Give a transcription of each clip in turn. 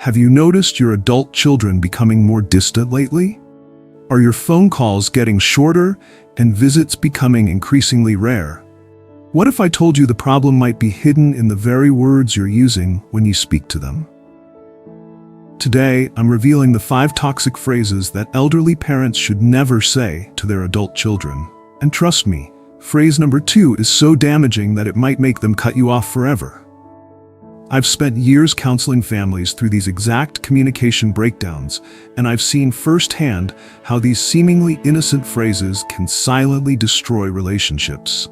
Have you noticed your adult children becoming more distant lately? Are your phone calls getting shorter and visits becoming increasingly rare? What if I told you the problem might be hidden in the very words you're using when you speak to them? Today, I'm revealing the 5 toxic phrases that elderly parents should never say to their adult children. And trust me, phrase number 2 is so damaging that it might make them cut you off forever. I've spent years counseling families through these exact communication breakdowns, and I've seen firsthand how these seemingly innocent phrases can silently destroy relationships.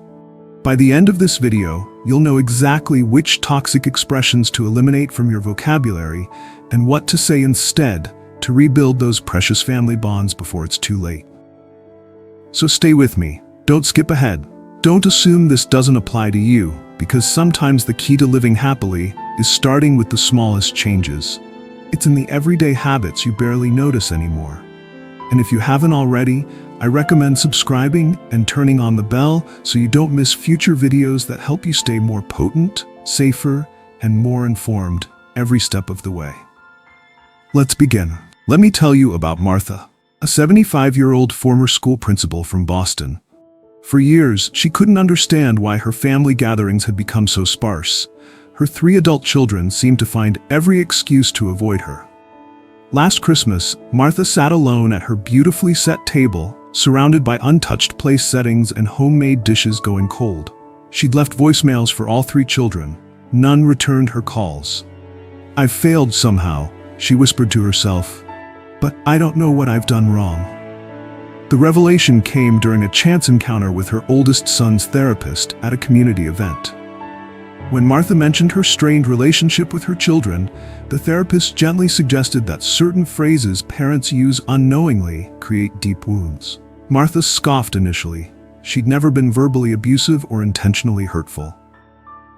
By the end of this video, you'll know exactly which toxic expressions to eliminate from your vocabulary and what to say instead to rebuild those precious family bonds before it's too late. So stay with me. Don't skip ahead. Don't assume this doesn't apply to you, because sometimes the key to living happily is starting with the smallest changes. It's in the everyday habits you barely notice anymore. And if you haven't already, I recommend subscribing and turning on the bell so you don't miss future videos that help you stay more potent, safer, and more informed every step of the way. Let's begin. Let me tell you about Martha, a 75-year-old former school principal from Boston. For years, she couldn't understand why her family gatherings had become so sparse. Her 3 adult children seemed to find every excuse to avoid her. Last Christmas, Martha sat alone at her beautifully set table, surrounded by untouched place settings and homemade dishes going cold. She'd left voicemails for all 3 children. None returned her calls. "I've failed somehow," she whispered to herself, "but I don't know what I've done wrong." The revelation came during a chance encounter with her oldest son's therapist at a community event. When Martha mentioned her strained relationship with her children, the therapist gently suggested that certain phrases parents use unknowingly create deep wounds. Martha scoffed initially. She'd never been verbally abusive or intentionally hurtful.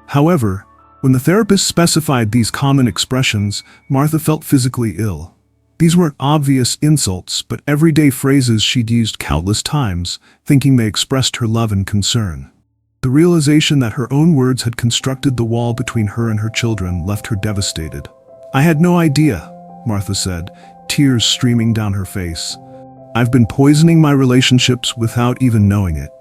However, when the therapist specified these common expressions, Martha felt physically ill. These weren't obvious insults, but everyday phrases she'd used countless times, thinking they expressed her love and concern. The realization that her own words had constructed the wall between her and her children left her devastated. "I had no idea," Martha said, tears streaming down her face. "I've been poisoning my relationships without even knowing it."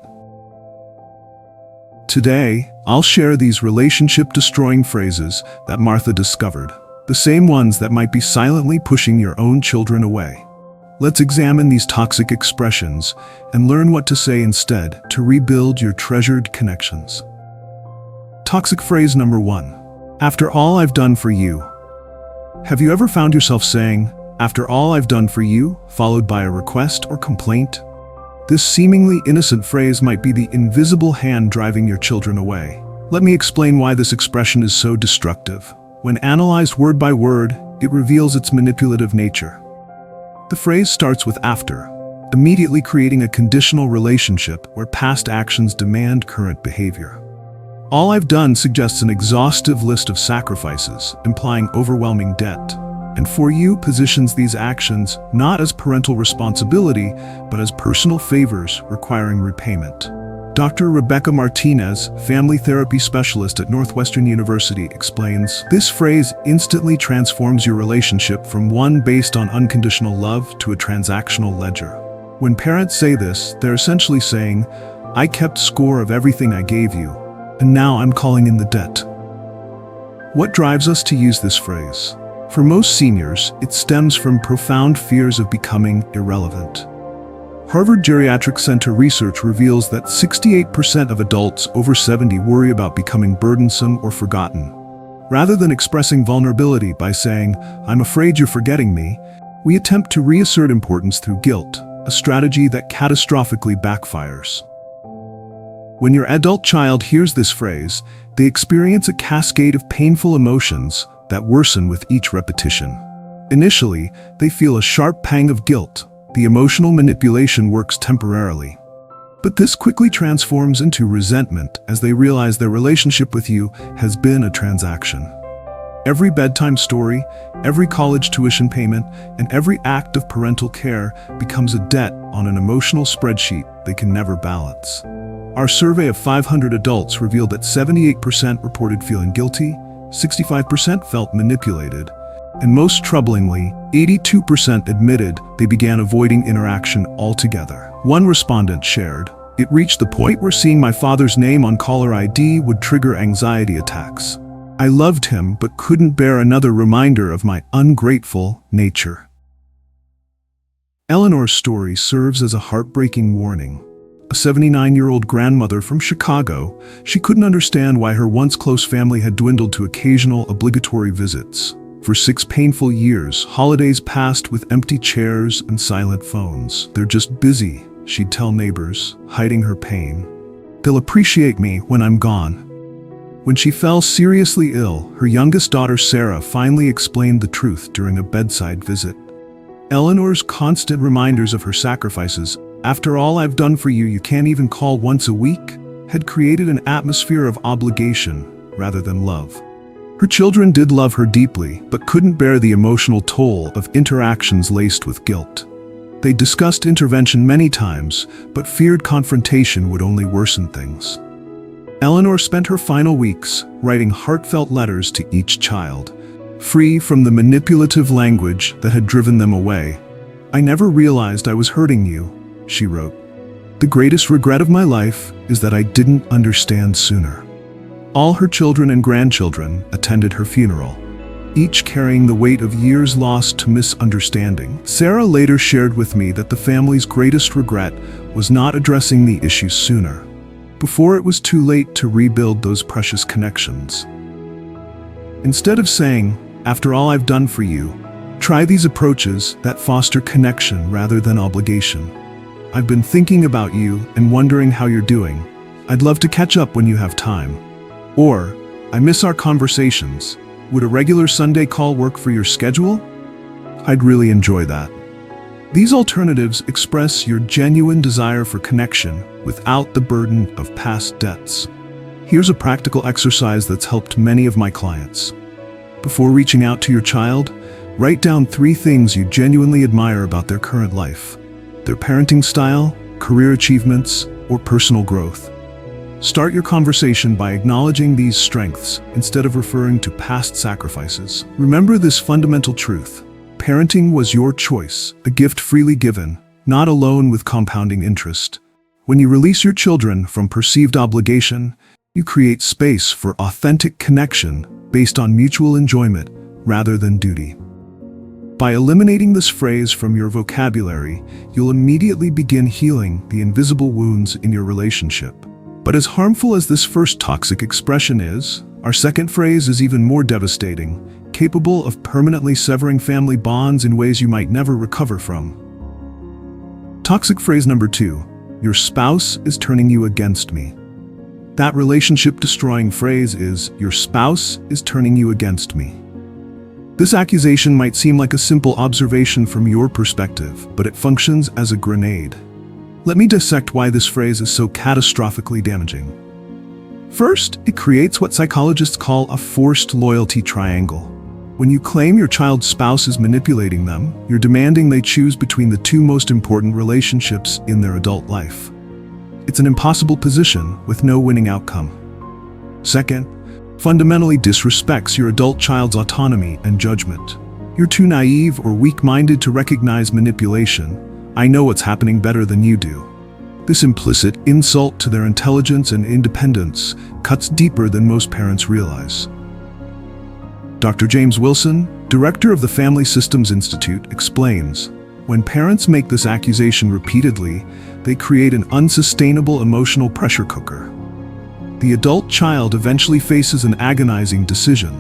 Today, I'll share these relationship-destroying phrases that Martha discovered, the same ones that might be silently pushing your own children away. Let's examine these toxic expressions and learn what to say instead to rebuild your treasured connections. Toxic phrase number 1. After all I've done for you. Have you ever found yourself saying, "After all I've done for you," followed by a request or complaint? This seemingly innocent phrase might be the invisible hand driving your children away. Let me explain why this expression is so destructive. When analyzed word by word, it reveals its manipulative nature. The phrase starts with "after," immediately creating a conditional relationship where past actions demand current behavior. "All I've done" suggests an exhaustive list of sacrifices, implying overwhelming debt. And "for you" positions these actions not as parental responsibility, but as personal favors requiring repayment. Dr. Rebecca Martinez, family therapy specialist at Northwestern University, explains, "This phrase instantly transforms your relationship from one based on unconditional love to a transactional ledger." When parents say this, they're essentially saying, "I kept score of everything I gave you, and now I'm calling in the debt." What drives us to use this phrase? For most seniors, it stems from profound fears of becoming irrelevant. Harvard Geriatric Center research reveals that 68% of adults over 70 worry about becoming burdensome or forgotten. Rather than expressing vulnerability by saying, "I'm afraid you're forgetting me," we attempt to reassert importance through guilt, a strategy that catastrophically backfires. When your adult child hears this phrase, they experience a cascade of painful emotions that worsen with each repetition. Initially, they feel a sharp pang of guilt. The emotional manipulation works temporarily. But this quickly transforms into resentment as they realize their relationship with you has been a transaction. Every bedtime story, every college tuition payment, and every act of parental care becomes a debt on an emotional spreadsheet they can never balance. Our survey of 500 adults revealed that 78% reported feeling guilty, 65% felt manipulated, And most troublingly, 82% admitted they began avoiding interaction altogether. One respondent shared, "It reached the point where seeing my father's name on caller ID would trigger anxiety attacks. I loved him but couldn't bear another reminder of my ungrateful nature." Eleanor's story serves as a heartbreaking warning. A 79-year-old grandmother from Chicago, she couldn't understand why her once close family had dwindled to occasional obligatory visits. For 6 painful years, holidays passed with empty chairs and silent phones. "They're just busy," she'd tell neighbors, hiding her pain. "They'll appreciate me when I'm gone." When she fell seriously ill, her youngest daughter Sarah finally explained the truth during a bedside visit. Eleanor's constant reminders of her sacrifices, "After all I've done for you, you can't even call once a week," had created an atmosphere of obligation rather than love. Her children did love her deeply, but couldn't bear the emotional toll of interactions laced with guilt. They discussed intervention many times, but feared confrontation would only worsen things. Eleanor spent her final weeks writing heartfelt letters to each child, free from the manipulative language that had driven them away. "I never realized I was hurting you," she wrote. "The greatest regret of my life is that I didn't understand sooner." All her children and grandchildren attended her funeral, each carrying the weight of years lost to misunderstanding. Sarah later shared with me that the family's greatest regret was not addressing the issues sooner, before it was too late to rebuild those precious connections. Instead of saying, "After all I've done for you," try these approaches that foster connection rather than obligation. "I've been thinking about you and wondering how you're doing. I'd love to catch up when you have time." Or, "I miss our conversations. Would a regular Sunday call work for your schedule? I'd really enjoy that." These alternatives express your genuine desire for connection without the burden of past debts. Here's a practical exercise that's helped many of my clients. Before reaching out to your child, write down 3 things you genuinely admire about their current life: their parenting style, career achievements, or personal growth. Start your conversation by acknowledging these strengths instead of referring to past sacrifices. Remember this fundamental truth: parenting was your choice, a gift freely given, not a loan with compounding interest. When you release your children from perceived obligation, you create space for authentic connection based on mutual enjoyment rather than duty. By eliminating this phrase from your vocabulary, you'll immediately begin healing the invisible wounds in your relationship. But as harmful as this first toxic expression is, our second phrase is even more devastating, capable of permanently severing family bonds in ways you might never recover from. Toxic phrase number 2, "Your spouse is turning you against me." That relationship-destroying phrase is, "Your spouse is turning you against me." This accusation might seem like a simple observation from your perspective, but it functions as a grenade. Let me dissect why this phrase is so catastrophically damaging. First, it creates what psychologists call a forced loyalty triangle. When you claim your child's spouse is manipulating them, you're demanding they choose between the 2 most important relationships in their adult life. It's an impossible position with no winning outcome. Second, fundamentally disrespects your adult child's autonomy and judgment. You're too naive or weak-minded to recognize manipulation. "I know what's happening better than you do." This implicit insult to their intelligence and independence cuts deeper than most parents realize. Dr. James Wilson, director of the Family Systems Institute, explains, when parents make this accusation repeatedly, they create an unsustainable emotional pressure cooker. The adult child eventually faces an agonizing decision: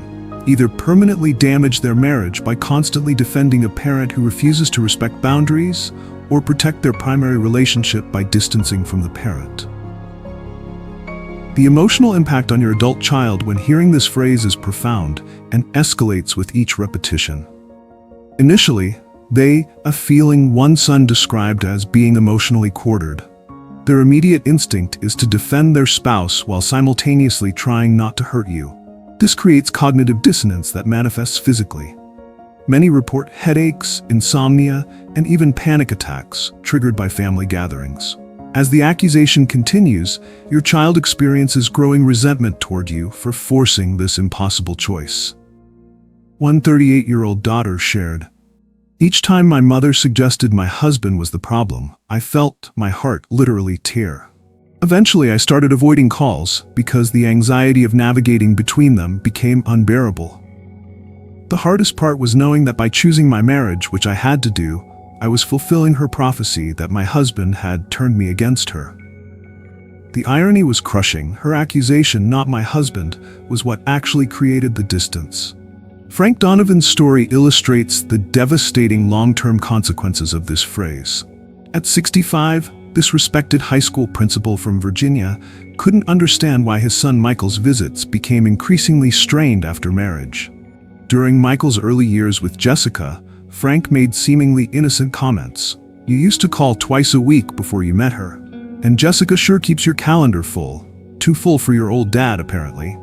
either permanently damage their marriage by constantly defending a parent who refuses to respect boundaries, or protect their primary relationship by distancing from the parent. The emotional impact on your adult child when hearing this phrase is profound and escalates with each repetition. Initially, they are feeling one son described as being emotionally quartered. Their immediate instinct is to defend their spouse while simultaneously trying not to hurt you. This creates cognitive dissonance that manifests physically. Many report headaches, insomnia, and even panic attacks triggered by family gatherings. As the accusation continues, your child experiences growing resentment toward you for forcing this impossible choice. one 38-year-old daughter shared. Each time my mother suggested my husband was the problem, I felt my heart literally tear. Eventually, I started avoiding calls because the anxiety of navigating between them became unbearable. The hardest part was knowing that by choosing my marriage, which I had to do, I was fulfilling her prophecy that my husband had turned me against her. The irony was crushing. Her accusation, not my husband, was what actually created the distance. Frank Donovan's story illustrates the devastating long-term consequences of this phrase. At 65, this respected high school principal from Virginia couldn't understand why his son Michael's visits became increasingly strained after marriage. During Michael's early years with Jessica, Frank made seemingly innocent comments. "You used to call twice a week before you met her. And Jessica sure keeps your calendar full. Too full for your old dad, apparently."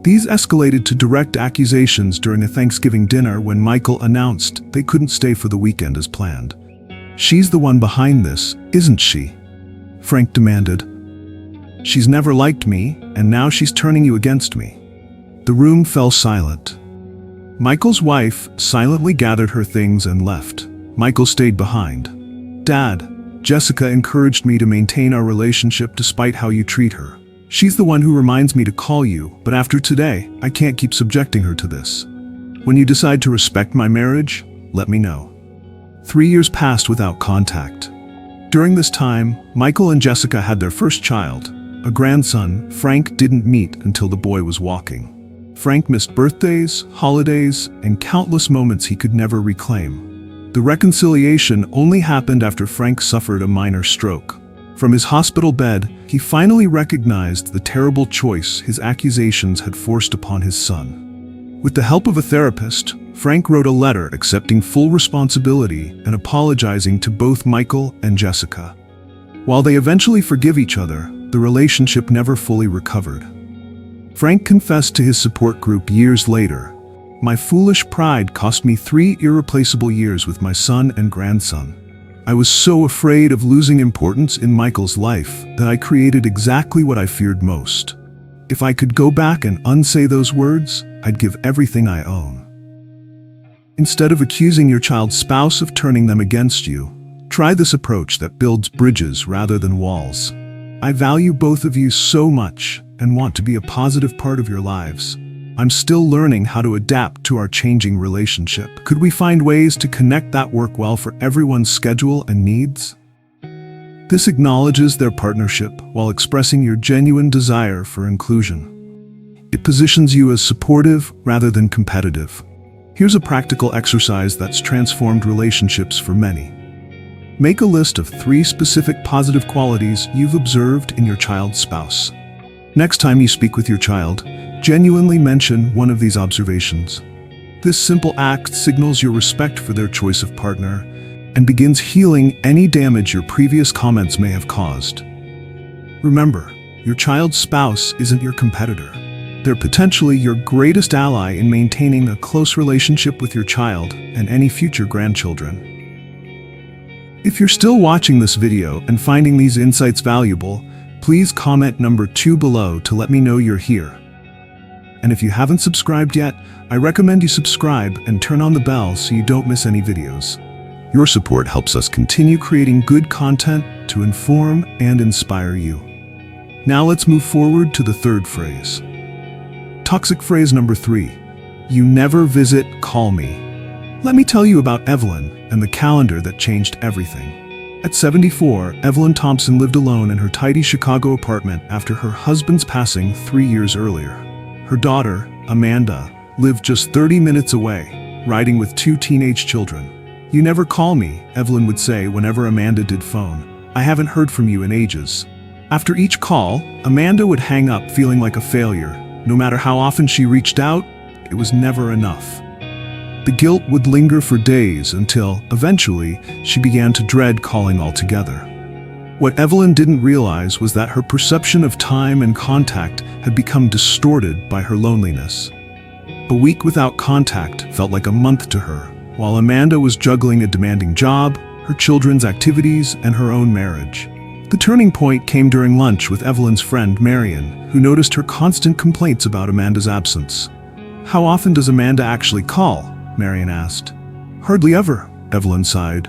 These escalated to direct accusations during a Thanksgiving dinner when Michael announced they couldn't stay for the weekend as planned. "She's the one behind this, isn't she?" Frank demanded. "She's never liked me, and now she's turning you against me." The room fell silent. Michael's wife silently gathered her things and left. Michael stayed behind. "Dad, Jessica encouraged me to maintain our relationship despite how you treat her. She's the one who reminds me to call you, but after today, I can't keep subjecting her to this. When you decide to respect my marriage, let me know." 3 years passed without contact. During this time, Michael and Jessica had their first child, a grandson Frank didn't meet until the boy was walking. Frank missed birthdays, holidays, and countless moments he could never reclaim. The reconciliation only happened after Frank suffered a minor stroke. From his hospital bed, he finally recognized the terrible choice his accusations had forced upon his son. With the help of a therapist, Frank wrote a letter accepting full responsibility and apologizing to both Michael and Jessica. While they eventually forgive each other, the relationship never fully recovered. Frank confessed to his support group years later, "My foolish pride cost me 3 irreplaceable years with my son and grandson. I was so afraid of losing importance in Michael's life that I created exactly what I feared most. If I could go back and unsay those words, I'd give everything I own." Instead of accusing your child's spouse of turning them against you, try this approach that builds bridges rather than walls. I value both of you so much and want to be a positive part of your lives. I'm still learning how to adapt to our changing relationship. Could we find ways to connect that work well for everyone's schedule and needs? This acknowledges their partnership while expressing your genuine desire for inclusion. It positions you as supportive rather than competitive. Here's a practical exercise that's transformed relationships for many. Make a list of 3 specific positive qualities you've observed in your child's spouse. Next time you speak with your child, genuinely mention one of these observations. This simple act signals your respect for their choice of partner and begins healing any damage your previous comments may have caused. Remember, your child's spouse isn't your competitor. They're potentially your greatest ally in maintaining a close relationship with your child and any future grandchildren. If you're still watching this video and finding these insights valuable, please comment number 2 below to let me know you're here. And if you haven't subscribed yet, I recommend you subscribe and turn on the bell so you don't miss any videos. Your support helps us continue creating good content to inform and inspire you. Now let's move forward to the 3rd phrase. Toxic phrase number 3. You never visit, call me. Let me tell you about Evelyn and the calendar that changed everything. At 74, Evelyn Thompson lived alone in her tidy Chicago apartment after her husband's passing 3 years earlier. Her daughter, Amanda, lived just 30 minutes away, riding with 2 teenage children. "You never call me," Evelyn would say whenever Amanda did phone. "I haven't heard from you in ages." After each call, Amanda would hang up feeling like a failure. No matter how often she reached out, it was never enough. The guilt would linger for days until, eventually, she began to dread calling altogether. What Evelyn didn't realize was that her perception of time and contact had become distorted by her loneliness. A week without contact felt like a month to her, while Amanda was juggling a demanding job, her children's activities, and her own marriage. The turning point came during lunch with Evelyn's friend Marion, who noticed her constant complaints about Amanda's absence. How often does Amanda actually call? Marion asked. Hardly ever, Evelyn sighed.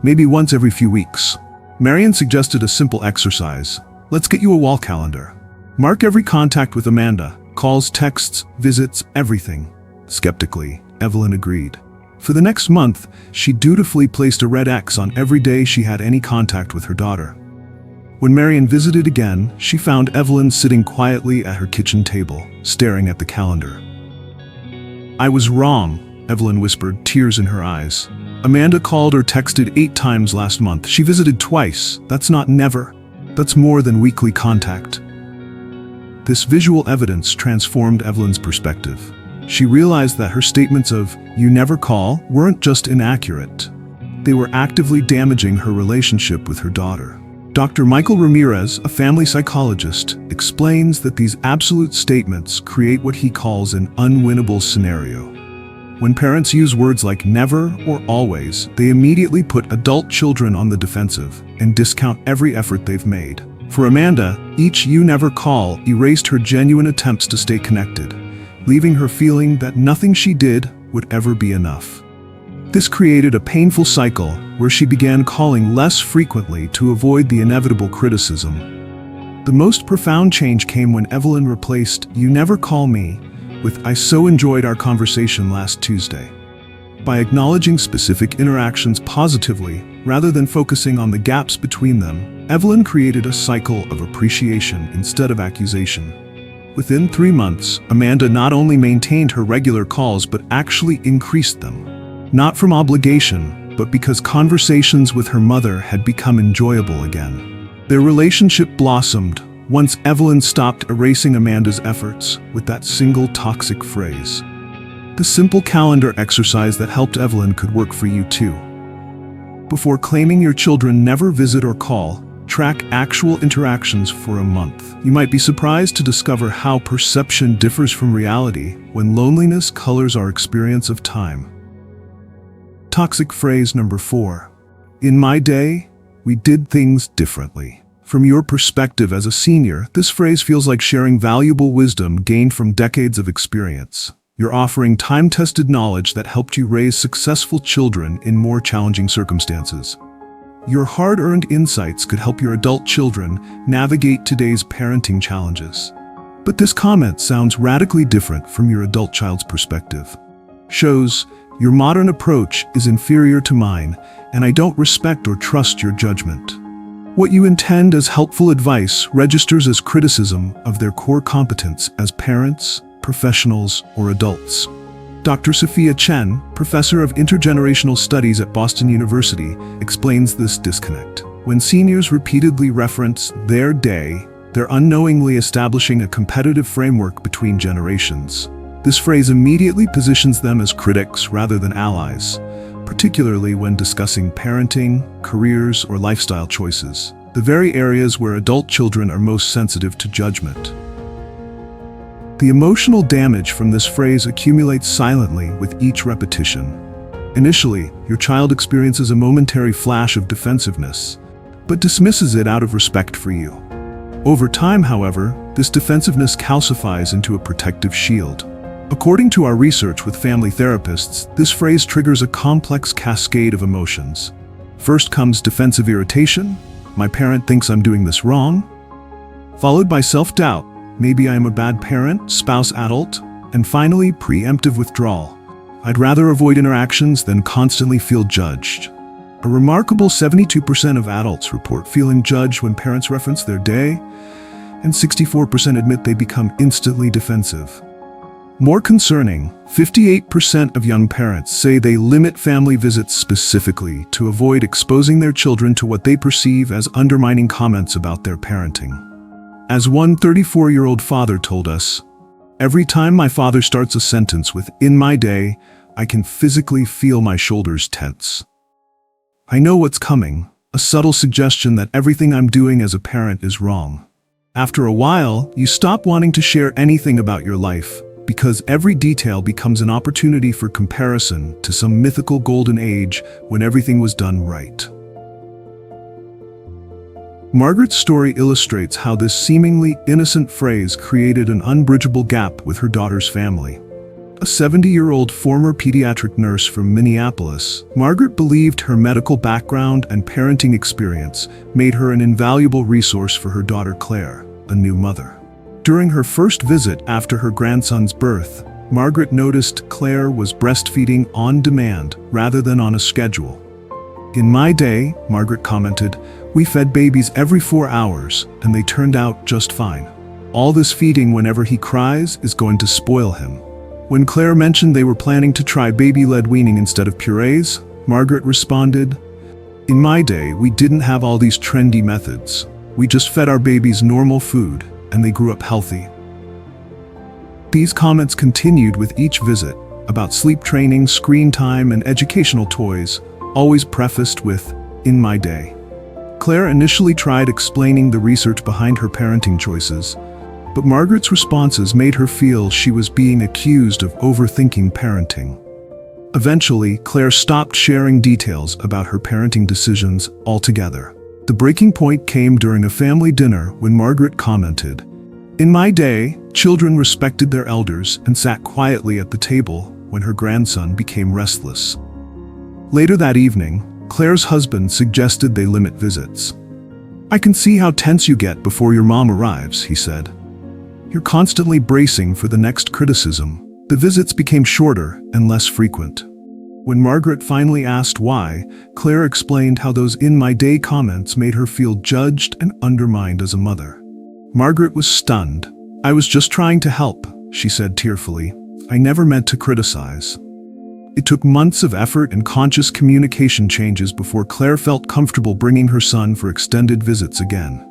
Maybe once every few weeks. Marion suggested a simple exercise. Let's get you a wall calendar. Mark every contact with Amanda. Calls, texts, visits, everything. Skeptically, Evelyn agreed. For the next month, she dutifully placed a red X on every day she had any contact with her daughter. When Marion visited again, she found Evelyn sitting quietly at her kitchen table, staring at the calendar. I was wrong, Evelyn whispered, tears in her eyes. Amanda called or texted 8 times last month. She visited twice. That's not never. That's more than weekly contact. This visual evidence transformed Evelyn's perspective. She realized that her statements of, "You never call," weren't just inaccurate. They were actively damaging her relationship with her daughter. Dr. Michael Ramirez, a family psychologist, explains that these absolute statements create what he calls an unwinnable scenario. When parents use words like never or always, they immediately put adult children on the defensive and discount every effort they've made. For Amanda, each "you never call" erased her genuine attempts to stay connected, leaving her feeling that nothing she did would ever be enough. This created a painful cycle where she began calling less frequently to avoid the inevitable criticism. The most profound change came when Evelyn replaced "you never call me" with "I so enjoyed our conversation last Tuesday." By acknowledging specific interactions positively, rather than focusing on the gaps between them, Evelyn created a cycle of appreciation instead of accusation. Within 3 months, Amanda not only maintained her regular calls but actually increased them. Not from obligation, but because conversations with her mother had become enjoyable again. Their relationship blossomed once Evelyn stopped erasing Amanda's efforts with that single toxic phrase. The simple calendar exercise that helped Evelyn could work for you too. Before claiming your children never visit or call, track actual interactions for a month. You might be surprised to discover how perception differs from reality when loneliness colors our experience of time. Toxic phrase number 4. In my day, we did things differently. From your perspective as a senior, this phrase feels like sharing valuable wisdom gained from decades of experience. You're offering time-tested knowledge that helped you raise successful children in more challenging circumstances. Your hard-earned insights could help your adult children navigate today's parenting challenges. But this comment sounds radically different from your adult child's perspective. Shows, your modern approach is inferior to mine, and I don't respect or trust your judgment. What you intend as helpful advice registers as criticism of their core competence as parents, professionals, or adults. Dr. Sophia Chen, professor of intergenerational studies at Boston University, explains this disconnect. When seniors repeatedly reference their day, they're unknowingly establishing a competitive framework between generations. This phrase immediately positions them as critics rather than allies, particularly when discussing parenting, careers, or lifestyle choices, the very areas where adult children are most sensitive to judgment. The emotional damage from this phrase accumulates silently with each repetition. Initially, your child experiences a momentary flash of defensiveness, but dismisses it out of respect for you. Over time, however, this defensiveness calcifies into a protective shield. According to our research with family therapists, this phrase triggers a complex cascade of emotions. First comes defensive irritation, "My parent thinks I'm doing this wrong," followed by self-doubt, "Maybe I'm a bad parent, spouse, adult," and finally preemptive withdrawal. "I'd rather avoid interactions than constantly feel judged." A remarkable 72% of adults report feeling judged when parents reference their day, and 64% admit they become instantly defensive. More concerning, 58% of young parents say they limit family visits specifically to avoid exposing their children to what they perceive as undermining comments about their parenting. As one 34-year-old father told us, "Every time my father starts a sentence with 'in my day,' I can physically feel my shoulders tense. I know what's coming, a subtle suggestion that everything I'm doing as a parent is wrong." After a while, you stop wanting to share anything about your life, because every detail becomes an opportunity for comparison to some mythical golden age when everything was done right. Margaret's story illustrates how this seemingly innocent phrase created an unbridgeable gap with her daughter's family. A 70-year-old former pediatric nurse from Minneapolis, Margaret believed her medical background and parenting experience made her an invaluable resource for her daughter Claire, a new mother. During her first visit after her grandson's birth, Margaret noticed Claire was breastfeeding on demand rather than on a schedule. "In my day," Margaret commented, "we fed babies every 4 hours, and they turned out just fine. All this feeding whenever he cries is going to spoil him." When Claire mentioned they were planning to try baby-led weaning instead of purees, Margaret responded, "In my day, we didn't have all these trendy methods. We just fed our babies normal food, and they grew up healthy." These comments continued with each visit, about sleep training, screen time, and educational toys, always prefaced with, "In my day." Claire initially tried explaining the research behind her parenting choices, but Margaret's responses made her feel she was being accused of overthinking parenting. Eventually, Claire stopped sharing details about her parenting decisions altogether. The breaking point came during a family dinner when Margaret commented, "In my day, children respected their elders and sat quietly at the table when her grandson became restless." Later that evening, Claire's husband suggested they limit visits. "I can see how tense you get before your mom arrives," he said. "You're constantly bracing for the next criticism." The visits became shorter and less frequent. When Margaret finally asked why, Claire explained how those "in my day" comments made her feel judged and undermined as a mother. Margaret was stunned. "I was just trying to help," she said tearfully. "I never meant to criticize." It took months of effort and conscious communication changes before Claire felt comfortable bringing her son for extended visits again.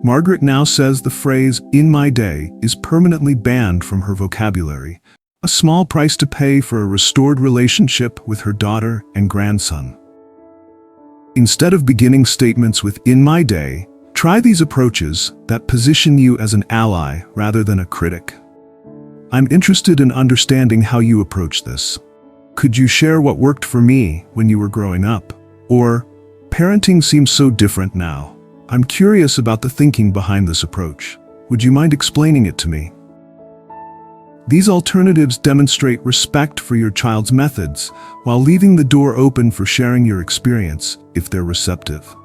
Margaret now says the phrase, "in my day," is permanently banned from her vocabulary, a small price to pay for a restored relationship with her daughter and grandson. Instead of beginning statements with "in my day," try these approaches that position you as an ally rather than a critic. I'm interested in understanding how you approach this. Could you share what worked for me when you were growing up? Or, parenting seems so different now. I'm curious about the thinking behind this approach. Would you mind explaining it to me? These alternatives demonstrate respect for your child's methods while leaving the door open for sharing your experience if they're receptive.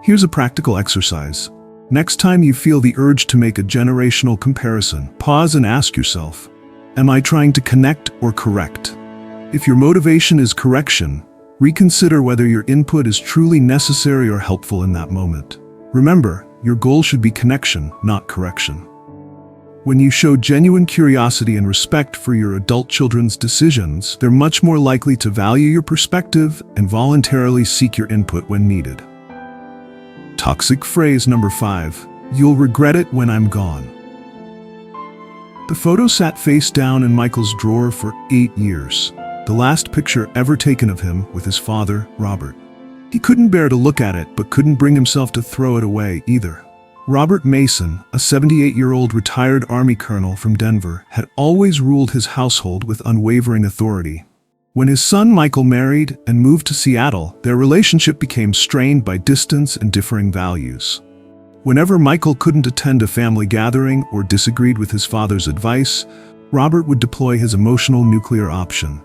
Here's a practical exercise. Next time you feel the urge to make a generational comparison, pause and ask yourself, am I trying to connect or correct? If your motivation is correction, reconsider whether your input is truly necessary or helpful in that moment. Remember, your goal should be connection, not correction. When you show genuine curiosity and respect for your adult children's decisions, they're much more likely to value your perspective and voluntarily seek your input when needed. Toxic phrase number 5, "You'll regret it when I'm gone." The photo sat face down in Michael's drawer for 8 years, the last picture ever taken of him with his father, Robert. He couldn't bear to look at it, but couldn't bring himself to throw it away either. Robert Mason, a 78-year-old retired Army colonel from Denver, had always ruled his household with unwavering authority. When his son Michael married and moved to Seattle, their relationship became strained by distance and differing values. Whenever Michael couldn't attend a family gathering or disagreed with his father's advice, Robert would deploy his emotional nuclear option.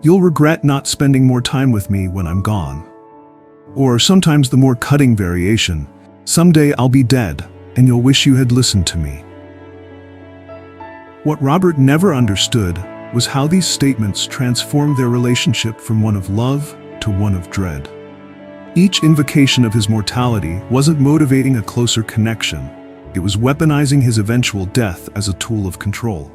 "You'll regret not spending more time with me when I'm gone." Or sometimes the more cutting variation, "Someday I'll be dead, and you'll wish you had listened to me." What Robert never understood was how these statements transformed their relationship from one of love to one of dread. Each invocation of his mortality wasn't motivating a closer connection. It was weaponizing his eventual death as a tool of control.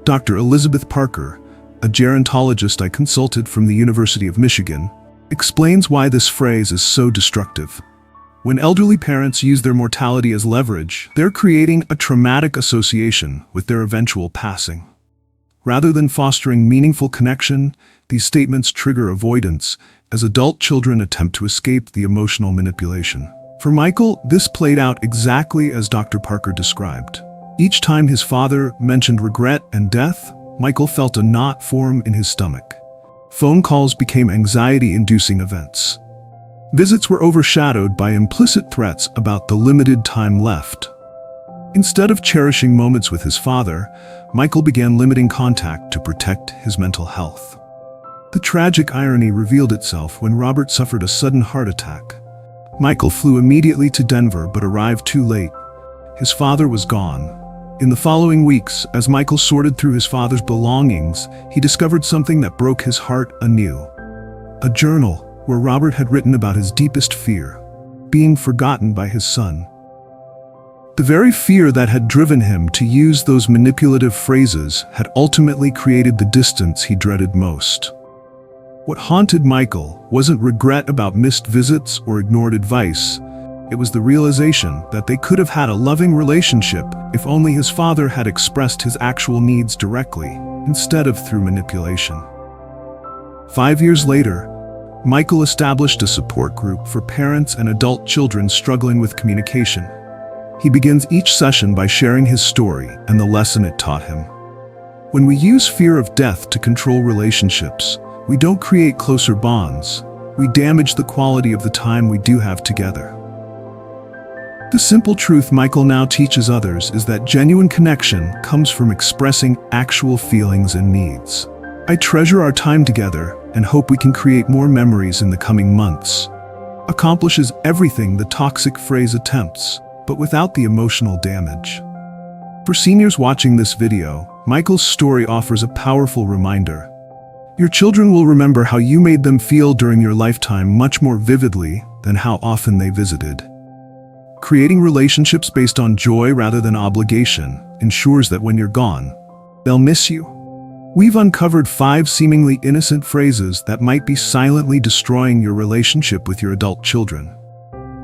Dr. Elizabeth Parker, a gerontologist I consulted from the University of Michigan, explains why this phrase is so destructive. When elderly parents use their mortality as leverage, they're creating a traumatic association with their eventual passing. Rather than fostering meaningful connection, these statements trigger avoidance as adult children attempt to escape the emotional manipulation. For Michael, this played out exactly as Dr. Parker described. Each time his father mentioned regret and death, Michael felt a knot form in his stomach. Phone calls became anxiety-inducing events. Visits were overshadowed by implicit threats about the limited time left. Instead of cherishing moments with his father, Michael began limiting contact to protect his mental health. The tragic irony revealed itself when Robert suffered a sudden heart attack. Michael flew immediately to Denver but arrived too late. His father was gone. In the following weeks, as Michael sorted through his father's belongings, he discovered something that broke his heart anew. A journal where Robert had written about his deepest fear, being forgotten by his son. The very fear that had driven him to use those manipulative phrases had ultimately created the distance he dreaded most. What haunted Michael wasn't regret about missed visits or ignored advice. It was the realization that they could have had a loving relationship if only his father had expressed his actual needs directly, instead of through manipulation. 5 years later, Michael established a support group for parents and adult children struggling with communication. He begins each session by sharing his story and the lesson it taught him. When we use fear of death to control relationships, we don't create closer bonds. We damage the quality of the time we do have together. The simple truth Michael now teaches others is that genuine connection comes from expressing actual feelings and needs. I treasure our time together and hope we can create more memories in the coming months. Accomplishes everything the toxic phrase attempts, but without the emotional damage. For seniors watching this video, Michael's story offers a powerful reminder. Your children will remember how you made them feel during your lifetime much more vividly than how often they visited. Creating relationships based on joy rather than obligation ensures that when you're gone, they'll miss you. We've uncovered 5 seemingly innocent phrases that might be silently destroying your relationship with your adult children.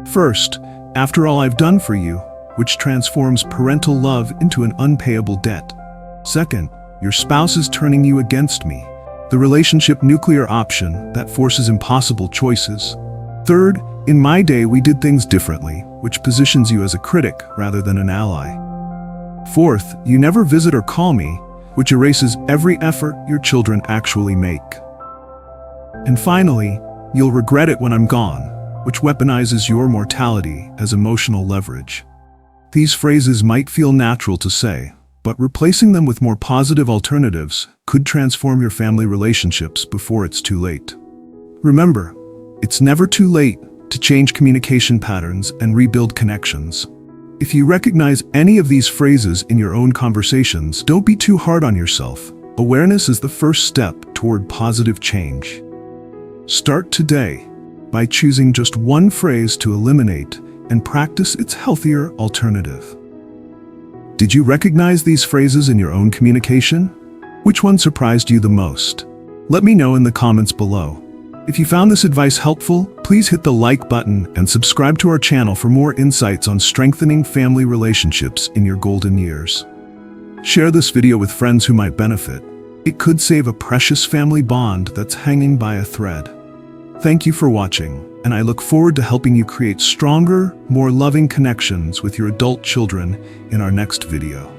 First, "After all I've done for you," which transforms parental love into an unpayable debt. Second, "Your spouse is turning you against me," the relationship nuclear option that forces impossible choices. Third, "In my day we did things differently," which positions you as a critic rather than an ally. Fourth, "You never visit or call me," which erases every effort your children actually make. And finally, "You'll regret it when I'm gone," which weaponizes your mortality as emotional leverage. These phrases might feel natural to say, but replacing them with more positive alternatives could transform your family relationships before it's too late. Remember, it's never too late to change communication patterns and rebuild connections. If you recognize any of these phrases in your own conversations, don't be too hard on yourself. Awareness is the first step toward positive change. Start today by choosing just one phrase to eliminate and practice its healthier alternative. Did you recognize these phrases in your own communication? Which one surprised you the most? Let me know in the comments below. If you found this advice helpful, please hit the like button and subscribe to our channel for more insights on strengthening family relationships in your golden years. Share this video with friends who might benefit. It could save a precious family bond that's hanging by a thread. Thank you for watching, and I look forward to helping you create stronger, more loving connections with your adult children in our next video.